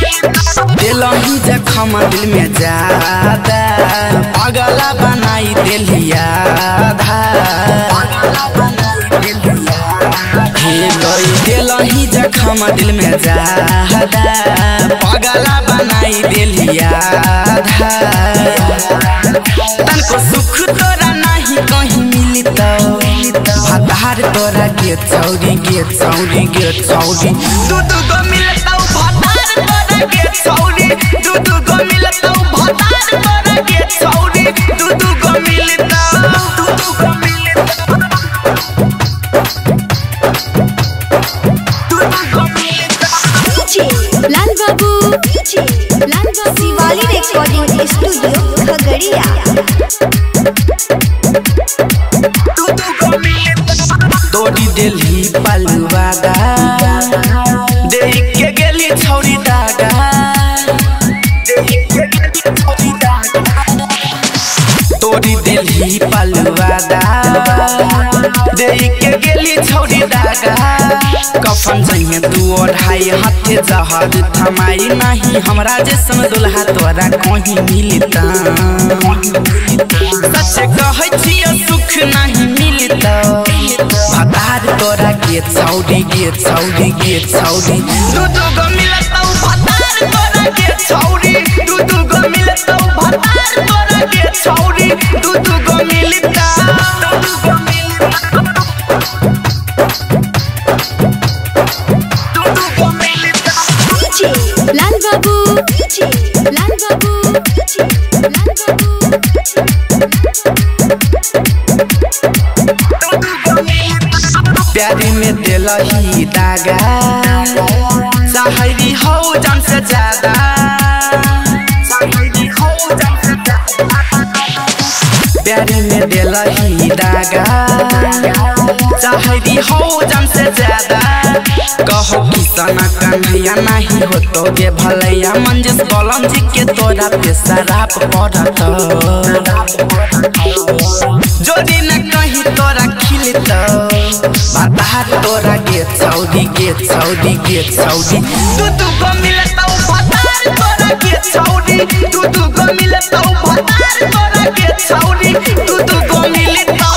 दिलही जखम दिल में ज्यादा पगला बनाई दिलिया दिलही जखम दिल में ज्यादा पगला बनाई दिलिया तनको सुख तोरा नहीं कहीं मिलता भतार तोरा के चौड़ी दू गो मिलता भतार तोरा के चौड़ी दू गो मिलता भतार तोरा के चौड़ी दू गो मिलता लाल बाबू शिवाली रिकॉर्डिंग स्टूडियो खगड़िया। तोड़ी दिल्ली पलवादा देख के गेली छौरी दागा तोड़ी दिल्ली पलवादा देख के गेली छौरी दागा कफन जइए तू ओढ़ाई हाथे जहर थमाई नहीं हमरा जैसन दुल्हा तोरा कहीं मिलता सच कहै छियै सुख नहीं मिलता भतार तोरा के चौड़ी दू गो मिलता भतार तोरा के चौड़ी दू गो मिलता भतार तोरा के चौड़ी दू गो मिलता लाल बाबू प्यारी में दिलही दागा शायरी हो जान से ज्यादा प्यारी में दिलही दागा शायरी हो जान से ज्यादा कहो किसान कन्हैया नहीं हो तो गे भलैया मंजिस कलम जी के तोरा पे शराब पड़त जोड़ी न कहीं तोरा खिलता भतार तोरा के चौड़ी दू गो मिलता भतार तोरा के चौड़ी दू गो मिलता भतार तोरा के चौड़ी दू गो मिलता।